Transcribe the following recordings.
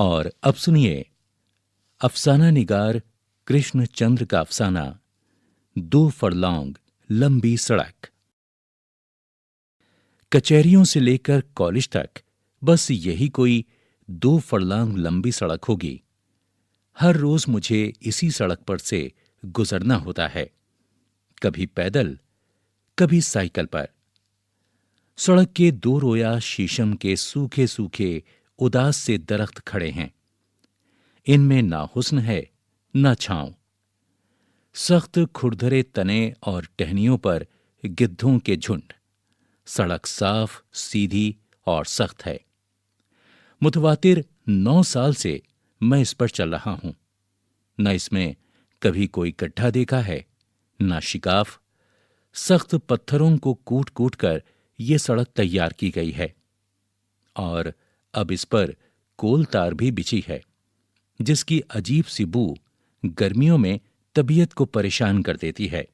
और अब सुनिए अफसाना निगार कृष्णचंद्र का अफसाना 2 फरलॉन्ग लंबी सड़क। कचहरियों से लेकर कॉलेज तक बस यही कोई 2 फरलॉन्ग लंबी सड़क होगी। हर रोज मुझे इसी सड़क पर से गुजरना होता है, कभी पैदल, कभी साइकिल पर। सड़क के 2 रोया शीशम के सूखे सूखे उदास से दरख्त खड़े हैं। इनमें ना हुस्न है ना छांव। सख्त खुरदरे तने और टहनियों पर गिद्धों के झुंड। सड़क साफ, सीधी और सख्त है। मुतवातिर 9 साल से मैं इस पर चल रहा हूं। न इसमें कभी कोई गड्ढा देखा है, न शिकाफ। सख्त पत्थरों को कूट कूट कर यह सड़क तैयार की गई है। और अब इस पर कोल तार भी बिछी है, जिसकी अजीब सी बू गर्मियों में तबीयत को परेशान कर देती है।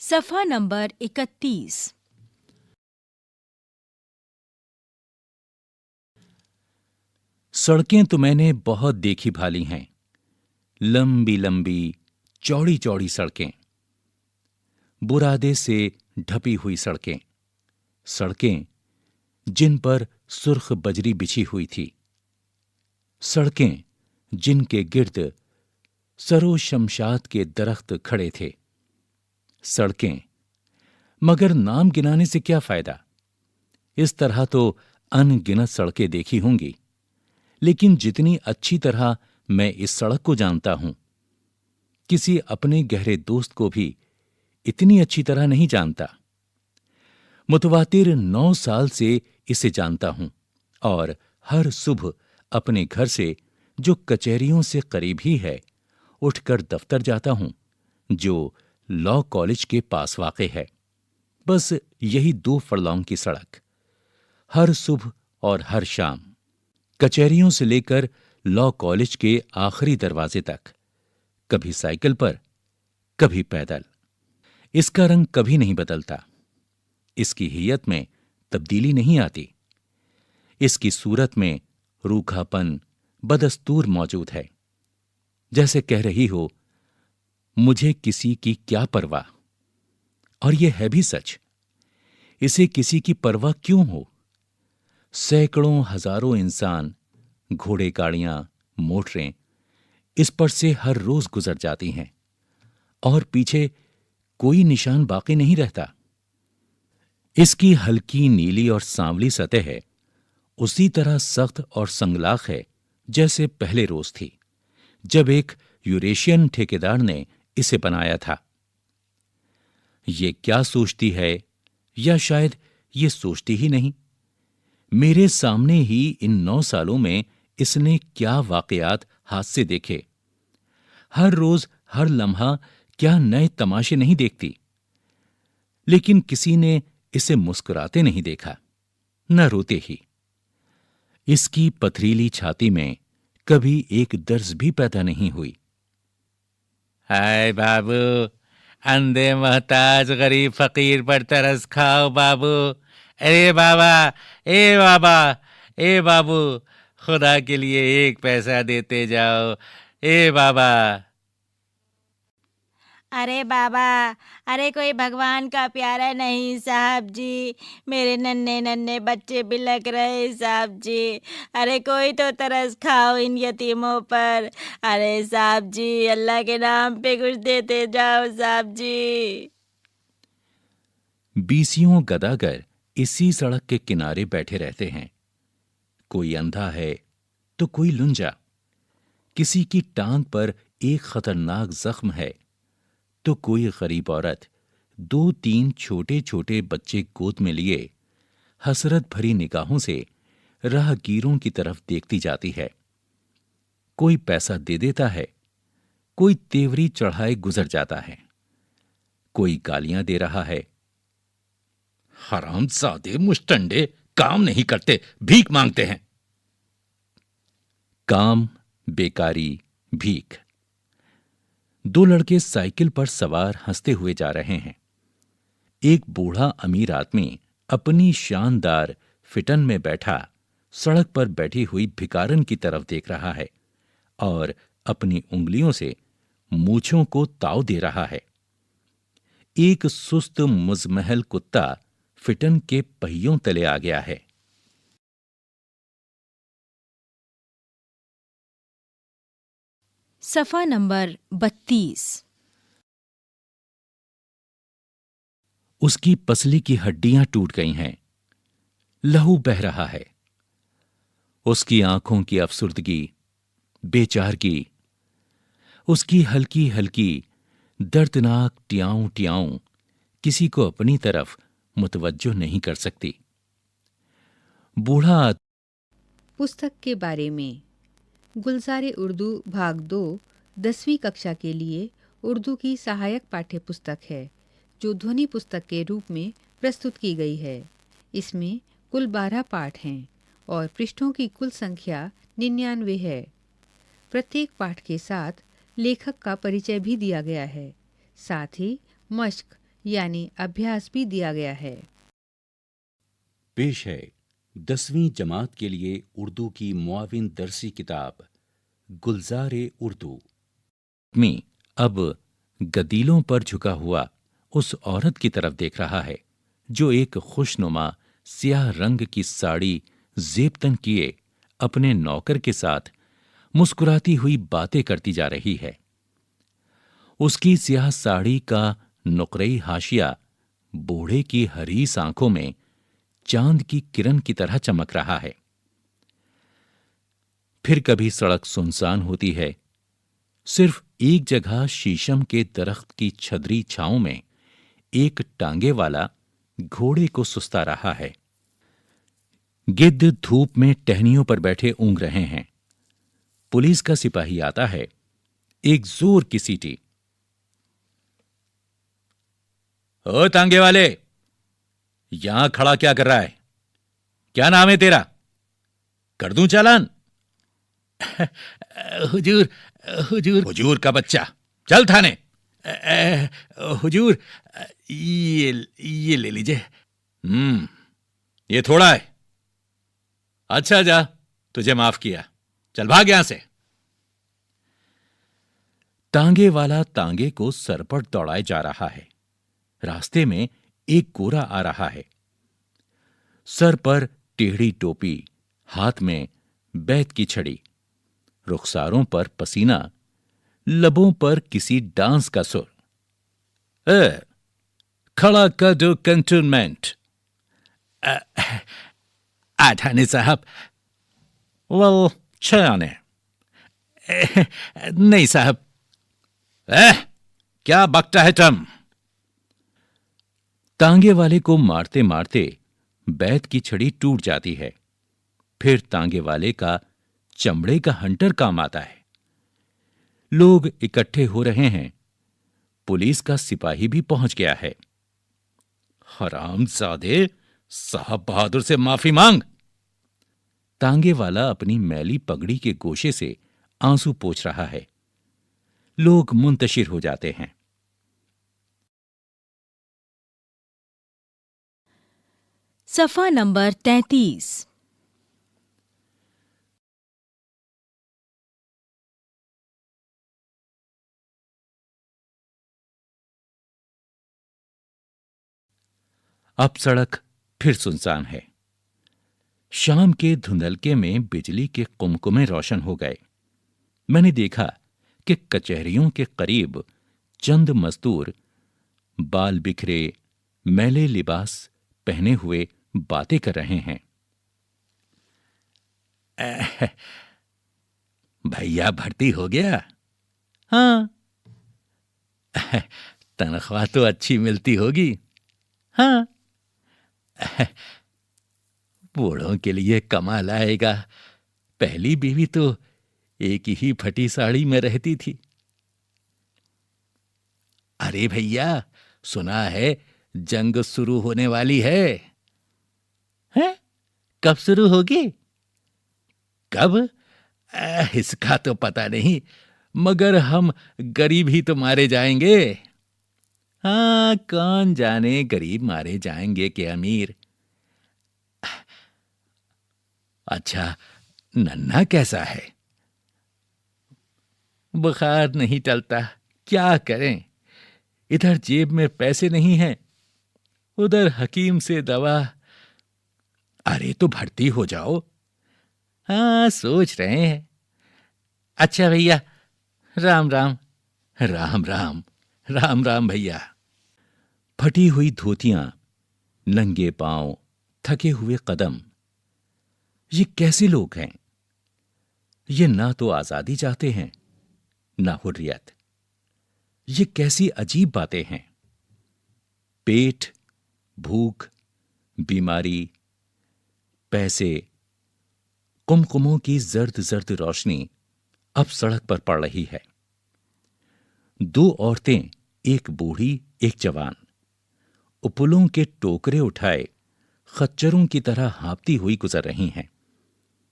सफ़ा नंबर 31। सड़कें तो मैंने बहुत देखी भाली हैं। लंबी लंबी चौड़ी चौड़ी सड़कें, बुरादे से ढपी हुई सड़कें, सड़कें जिन पर सुर्ख बजरी बिछी हुई थी, सड़कें जिनके गिर्द सरो शमशाद के दरख्त खड़े थे, सड़कें। मगर नाम गिनाने से क्या फायदा। इस तरह तो अनगिनत सड़कें देखी होंगी, लेकिन जितनी अच्छी तरह मैं इस सड़क को जानता हूं, किसी अपने गहरे दोस्त को भी इतनी अच्छी तरह नहीं जानता। मुतवातिर 9 साल से इसे जानता हूं और हर सुबह अपने घर से, जो कचहरियों से करीब ही है, उठकर दफ्तर जाता हूं, जो लॉ कॉलेज के पास वाक़े है। बस यही 2 फरलॉन्ग की सड़क, हर सुबह और हर शाम, कचहरियों से लेकर लॉ कॉलेज के आखिरी दरवाजे तक, कभी साइकिल पर, कभी पैदल। इसका रंग कभी नहीं बदलता, इसकी हियत में तब्दीली नहीं आती, इसकी सूरत में रूखापन बदस्तूर मौजूद है। जैसे कह रही हो, मुझे किसी की क्या परवाह। और यह है भी सच। इसे किसी की परवाह क्यों हो। सैकड़ों हजारों इंसान, घोड़े गाड़ियां, मोटरें इस पर से हर रोज गुजर जाती हैं और पीछे कोई निशान बाकी नहीं रहता। इसकी हल्की नीली और सांवली सतह है, उसी तरह सख्त और संगलाख है जैसे पहले रोज थी, जब एक यूरेशियन ठेकेदार ने इसे बनाया था। ये क्या सोचती है, या शायद ये सोचती ही नहीं। मेरे सामने ही इन 9 सालों में इसने क्या वाकयात हाथ से देखे। हर रोज हर लम्हा क्या नए तमाशे नहीं देखती। लेकिन किसी ने इसे मुस्कुराते नहीं देखा, न रोते ही। इसकी पथरीली छाती में कभी एक दर्द भी पैदा नहीं हुई। हाय बाबू, अंधे मोहताज गरीब फकीर पर तरस खाओ बाबू। अरे बाबा, ए बाबा, ए बाबू, खुदा के लिए 1 पैसा देते जाओ, ए बाबा। अरे बाबा, अरे कोई भगवान का प्यारा नहीं साहब जी, मेरे नन्हे नन्हे बच्चे बिलक रहे साहब जी। अरे कोई तो तरस खाओ इन यतीमों पर। अरे साहब जी, अल्लाह के नाम पे कुछ देते जाओ साहब जी। बीसियों गदागर इसी सड़क के किनारे बैठे रहते हैं। कोई अंधा है तो कोई लुंजा। किसी की टांग पर एक खतरनाक जख्म है तो कोई गरीब औरत 2-3 छोटे छोटे बच्चे गोद में लिए हसरत भरी निगाहों से राहगीरों की तरफ देखती जाती है। कोई पैसा दे देता है, कोई तेवरी चढ़ाए गुजर जाता है, कोई गालियां दे रहा है। हरामजादे मुश्तंडे, काम नहीं करते, भीख मांगते हैं। काम, बेकारी, भीख। 2 लड़के साइकिल पर सवार हंसते हुए जा रहे हैं। एक बूढ़ा अमीर आदमी अपनी शानदार फिटन में बैठा सड़क पर बैठी हुई भिखारन की तरफ देख रहा है और अपनी उंगलियों से मूंछों को ताव दे रहा है। एक सुस्त मुजमहल कुत्ता फिटन के पहियों तले आ गया है। सफ़ा नंबर 32। उसकी पसली की हड्डियां टूट गई हैं, लहू बह रहा है। उसकी आंखों की अफसुर्दगी, बेचारगी, उसकी हल्की हल्की दर्दनाक टियाऊं टियाऊं किसी को अपनी तरफ मुतवज्जो नहीं कर सकती। बूढ़ा पुस्तक के बारे में गुलज़ारे उर्दू भाग 2 10वीं कक्षा के लिए उर्दू की सहायक पाठ्य पुस्तक है जो ध्वनि पुस्तक के रूप में प्रस्तुत की गई है। इसमें कुल 12 पाठ हैं और पृष्ठों की कुल संख्या 99 है। प्रत्येक पाठ के साथ लेखक का परिचय भी दिया गया है, साथ ही मश्क यानी अभ्यास भी दिया गया है। पेश है 10वीं जमात के लिए उर्दू की मुआविन दरसी किताब गुलज़ारे उर्दू में अब गदीलों पर झुका हुआ उस औरत की तरफ देख रहा है जो एक खुशनुमा स्याह रंग की साड़ी जेबतन किए अपने नौकर के साथ मुस्कुराती हुई बातें करती जा रही है। उसकी स्याह साड़ी का नुकरई हाशिया बूढ़े की हरीस आंखों में चांद की किरण की तरह चमक रहा है। फिर कभी सड़क सुनसान होती है, सिर्फ एक जगह शीशम के दरख्त की छदरी छांव में एक टांगे वाला घोड़े को सुस्ता रहा है। गिद्ध धूप में टहनियों पर बैठे ऊँघ रहे हैं। पुलिस का सिपाही आता है, एक जोर की सीटी। ओ टांगे वाले, यहां खड़ा क्या कर रहा है? क्या नाम है तेरा? कर दूं चालान? हुजूर हुजूर हुजूर का बच्चा, चल थाने। हुजूर ये ले लीजिए। ये थोड़ा है। अच्छा जा, तुझे माफ किया, चल भाग यहां से। तांगे वाला तांगे को सर पर दौड़ाए जा रहा है। रास्ते में एक गोरा आ रहा है, सर पर टेढ़ी टोपी, हाथ में बैत की छड़ी, रुखसारों पर पसीना, लबों पर किसी डांस का सुर। खड़ा कर दो कैंटोनमेंट। आठाने साहब। वेल, 6 आने। नहीं साहब। क्या बकता है तुम? तांगे वाले को मारते मारते बैत की छड़ी टूट जाती है। फिर तांगे वाले का चमड़े का हंटर काम आता है। लोग इकट्ठे हो रहे हैं। पुलिस का सिपाही भी पहुंच गया है। हरामजादे, साहब बहादुर से माफी मांग। तांगे वाला अपनी मैली पगड़ी के गोशे से आंसू पोंछ रहा है। लोग मुंतशिर हो जाते हैं। सफ़ा नंबर 33। अब सड़क फिर सुनसान है। शाम के धुंधलके में बिजली के कुमकुमे रोशन हो गए। मैंने देखा कि कचहरियों के करीब चंद मजदूर बाल बिखरे, मैले लिबास पहने हुए बातें कर रहे हैं। भैया भर्ती हो गया? हाँ। तनख्वाह तो अच्छी मिलती होगी? हाँ। बूढ़ों के लिए कमाल आएगा। पहली बीवी तो एक ही फटी साड़ी में रहती थी। अरे भैया, सुना है जंग शुरू होने वाली है। हैं? कब शुरू होगी? कब? इसका तो पता नहीं, मगर हम गरीब ही तो मारे जाएंगे। हाँ, कौन जाने गरीब मारे जाएंगे कि अमीर। अच्छा, नन्हा कैसा है? बुखार नहीं टलता, क्या करें। इधर जेब में पैसे नहीं हैं, उधर हकीम से दवा। अरे तो भर्ती हो जाओ। हाँ, सोच रहे हैं। अच्छा भैया, राम राम। राम राम, राम राम भैया। फटी हुई धोतियां, नंगे पांव, थके हुए कदम। ये कैसे लोग हैं? ये ना तो आजादी चाहते हैं, ना हुर्रियत। ये कैसी अजीब बातें हैं। पेट, भूख, बीमारी, पैसे, कुमकुमों की जर्द जर्द रोशनी अब सड़क पर पड़ रही है। दो औरतें, एक बूढ़ी एक जवान, उपलों के टोकरे उठाए खच्चरों की तरह हाँपती हुई गुजर रही हैं।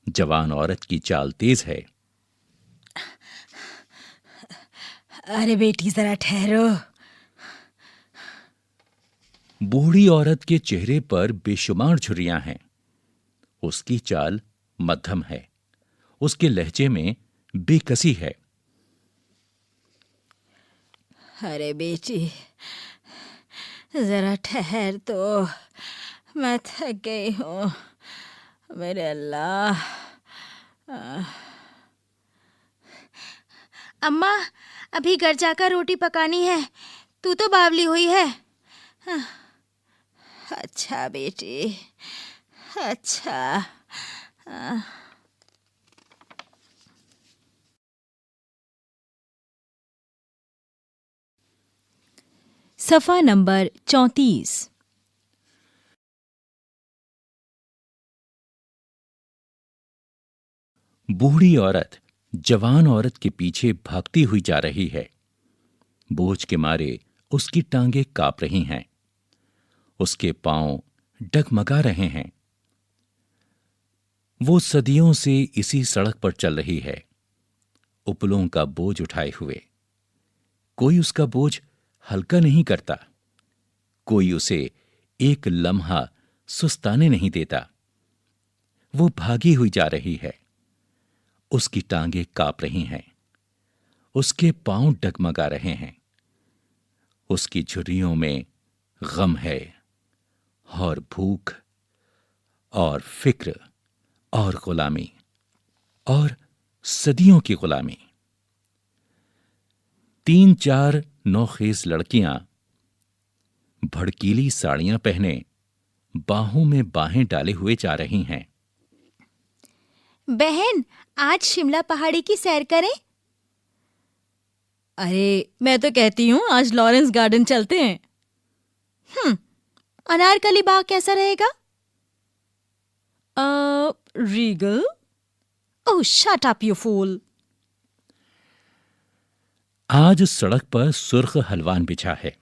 जवान औरत की चाल तेज है। अरे बेटी जरा ठहरो। बूढ़ी औरत के चेहरे पर बेशुमार झुर्रियां हैं। उसकी चाल मध्यम है, उसके लहजे में बेकसी है। अरे बेटी जरा ठहर तो, मैं थक गई हूँ। मेरे अल्लाह। अम्मा, अभी घर जाकर रोटी पकानी है। तू तो बावली हुई है। अच्छा बेटी, अच्छा। सफ़ा नंबर 34। बूढ़ी औरत जवान औरत के पीछे भागती हुई जा रही है। बोझ के मारे उसकी टांगें कांप रही हैं, उसके पांव डगमगा रहे हैं। वो सदियों से इसी सड़क पर चल रही है, उपलों का बोझ उठाए हुए। कोई उसका बोझ हल्का नहीं करता, कोई उसे एक लम्हा सुस्ताने नहीं देता। वो भागी हुई जा रही है, उसकी टांगें कांप रही हैं, उसके पांव डगमगा रहे हैं। उसकी झुर्रियों में गम है, और भूख, और फिक्र, और गुलामी, और सदियों की गुलामी। 3-4 नौखेज लड़कियां भड़कीली साड़ियां पहने बाहों में बाहें डाले हुए जा रही हैं। बहन, आज शिमला पहाड़ी की सैर करें? अरे मैं तो कहती हूँ आज लॉरेंस गार्डन चलते हैं। अनारकली बाग कैसा रहेगा? Regal. Oh, shut up you fool. आज सड़क पर सुर्ख हलवान बिछा है,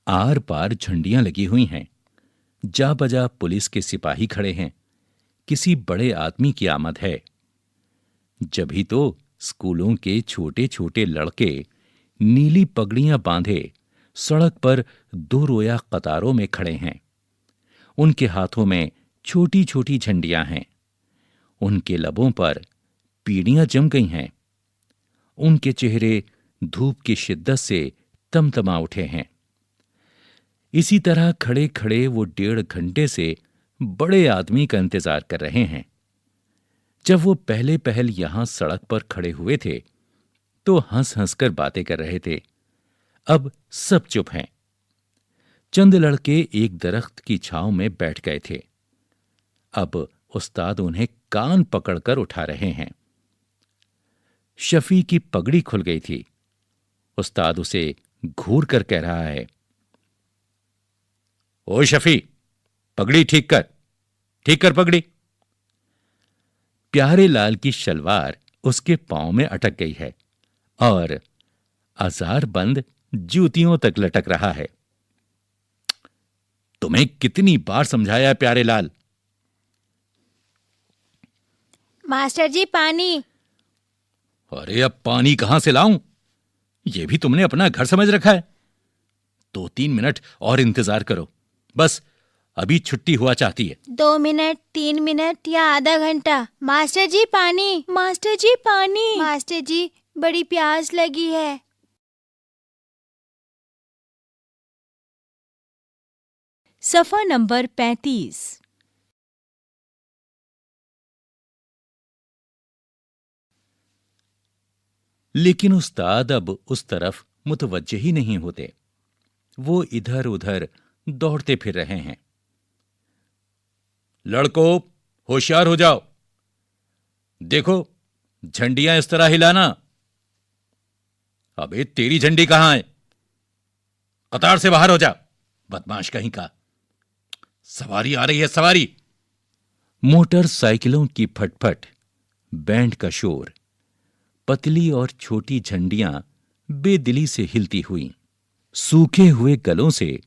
आर पार झंडियां लगी हुई हैं, जा बजा पुलिस के सिपाही खड़े हैं। किसी बड़े आदमी की आमद है। जभी तो स्कूलों के छोटे छोटे लड़के नीली पगड़ियां बांधे सड़क पर 2 रोया कतारों में खड़े हैं। उनके हाथों में छोटी छोटी झंडियां हैं, उनके लबों पर पीड़ियां जम गई हैं, उनके चेहरे धूप की शिद्दत से तमतमा उठे हैं। इसी तरह खड़े खड़े वो 1.5 घंटे से बड़े आदमी का इंतजार कर रहे हैं। जब वो पहले पहल यहां सड़क पर खड़े हुए थे तो हंस हंसकर बातें कर रहे थे। अब सब चुप हैं। चंद लड़के एक दरख्त की छांव में बैठ गए थे। अब उस्ताद उन्हें कान पकड़कर उठा रहे हैं। शफी की पगड़ी खुल गई थी। उस्ताद उसे घूर कर कह रहा है, ओ शफी, पगड़ी ठीक कर पगड़ी। प्यारे लाल की शलवार उसके पांव में अटक गई है और अजार बंद जूतियों तक लटक रहा है। तुम्हें कितनी बार समझाया प्यारे लाल। मास्टर जी, पानी। अरे अब पानी कहां से लाऊं? यह भी तुमने अपना घर समझ रखा है। 2-3 मिनट और इंतजार करो, बस अभी छुट्टी हुआ चाहती है। 2 मिनट, 3 मिनट या आधा घंटा। मास्टर जी पानी, मास्टर जी पानी, मास्टर जी बड़ी प्यास लगी है। सफ़ा नंबर 35। लेकिन उस्ताद अब उस तरफ मुतवज्जे ही नहीं होते। वो इधर उधर दौड़ते फिर रहे हैं। लड़कों, होशियार हो जाओ। देखो, झंडियां इस तरह हिलाना। अबे तेरी झंडी कहां है? कतार से बाहर हो जा, बदमाश कहीं का। सवारी आ रही है, सवारी। मोटरसाइकिलों की फटफट, बैंड का शोर, पतली और छोटी झंडियां बेदिली से हिलती हुई, सूखे हुए गलों से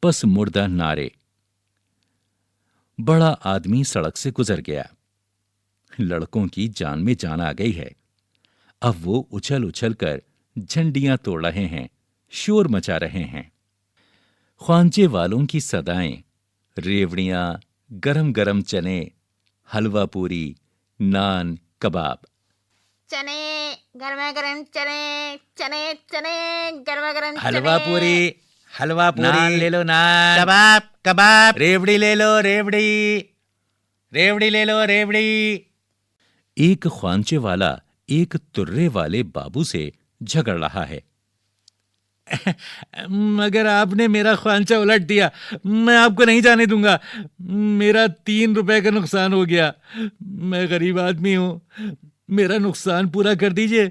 पस मुर्दा नारे। बड़ा आदमी सड़क से गुजर गया। लड़कों की जान में जान आ गई है। अब वो उछल उछल कर झंडियां तोड़ रहे हैं, शोर मचा रहे हैं। ख्वांचे वालों की सदाएं, रेवड़ियां, गरम गरम चने, हलवा पूरी, नान, कबाब। चने, गर्मा गर्म चने, चने चने, गर्मा गर्म हलवा चने। पूरी, हलवा पूरी, नान ले लो, नान। कबाब, कबाब, रेवड़ी ले लो, रेवड़ी। रेवड़ी ले लो, रेवड़ी। एक ख्वांचे वाला एक तुर्रे वाले बाबू से झगड़ रहा है। मगर आपने मेरा ख्वांचा उलट दिया, मैं आपको नहीं जाने दूंगा। मेरा 3 रुपए का नुकसान हो गया। मैं गरीब आदमी हूं, मेरा नुकसान पूरा कर दीजिए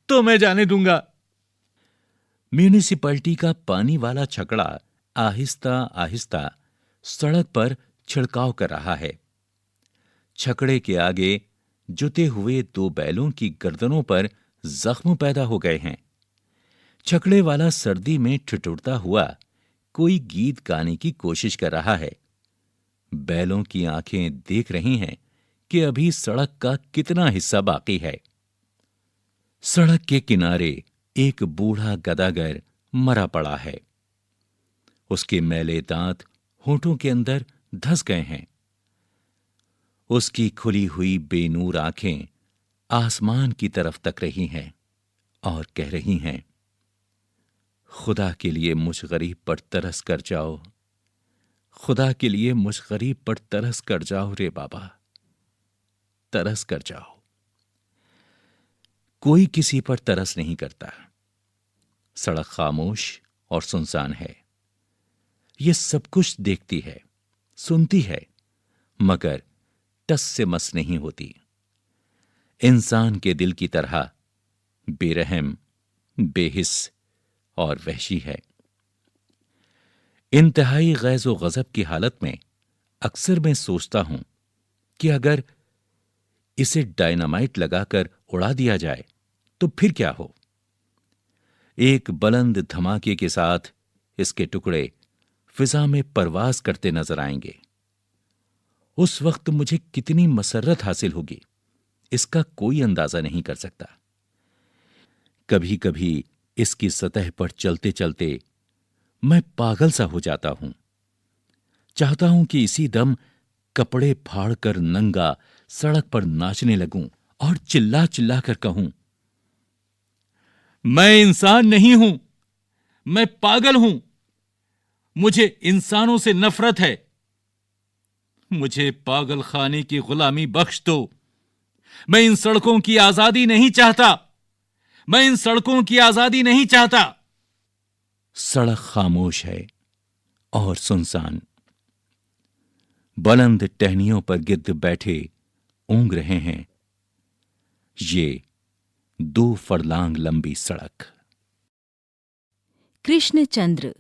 तो मैं जाने दूंगा। म्यूनिसिपैलिटी का पानी वाला छकड़ा आहिस्ता आहिस्ता सड़क पर छिड़काव कर रहा है। छकड़े के आगे जुते हुए 2 बैलों की गर्दनों पर जख्म पैदा हो गए हैं। छकड़े वाला सर्दी में ठिठुरता हुआ कोई गीत गाने की कोशिश कर रहा है। बैलों की आंखें देख रही हैं कि अभी सड़क का कितना हिस्सा बाकी है। सड़क के किनारे एक बूढ़ा गदागर मरा पड़ा है। उसके मैले दांत होठों के अंदर धंस गए हैं। उसकी खुली हुई बेनूर आंखें आसमान की तरफ तक रही हैं और कह रही हैं, खुदा के लिए मुझ गरीब पर तरस कर जाओ, खुदा के लिए मुझ गरीब पर तरस कर जाओ रे बाबा, तरस कर जाओ। कोई किसी पर तरस नहीं करता। सड़क खामोश और सुनसान है। ये सब कुछ देखती है, सुनती है, मगर टस से मस नहीं होती। इंसान के दिल की तरह बेरहम, बेहिस और वहशी है। इंतहाई गैज़ो गज़ब की हालत में अक्सर मैं सोचता हूं कि अगर इसे डायनामाइट लगाकर उड़ा दिया जाए तो फिर क्या हो। एक बुलंद धमाके के साथ इसके टुकड़े फिजा में परवाज करते नजर आएंगे। उस वक्त मुझे कितनी मसर्रत हासिल होगी, इसका कोई अंदाजा नहीं कर सकता। कभी कभी इसकी सतह पर चलते चलते मैं पागल सा हो जाता हूं। चाहता हूं कि इसी दम कपड़े फाड़कर नंगा सड़क पर नाचने लगूं और चिल्ला चिल्ला कर कहूं, मैं इंसान नहीं हूं, मैं पागल हूं, मुझे इंसानों से नफरत है, मुझे पागल खाने की गुलामी बख्श दो। मैं इन सड़कों की आजादी नहीं चाहता, मैं इन सड़कों की आजादी नहीं चाहता। सड़क खामोश है और सुनसान। बुलंद टहनियों पर गिद्ध बैठे ऊंग रहे हैं। ये 2 फरलांग लंबी सड़क। कृष्णचंद्र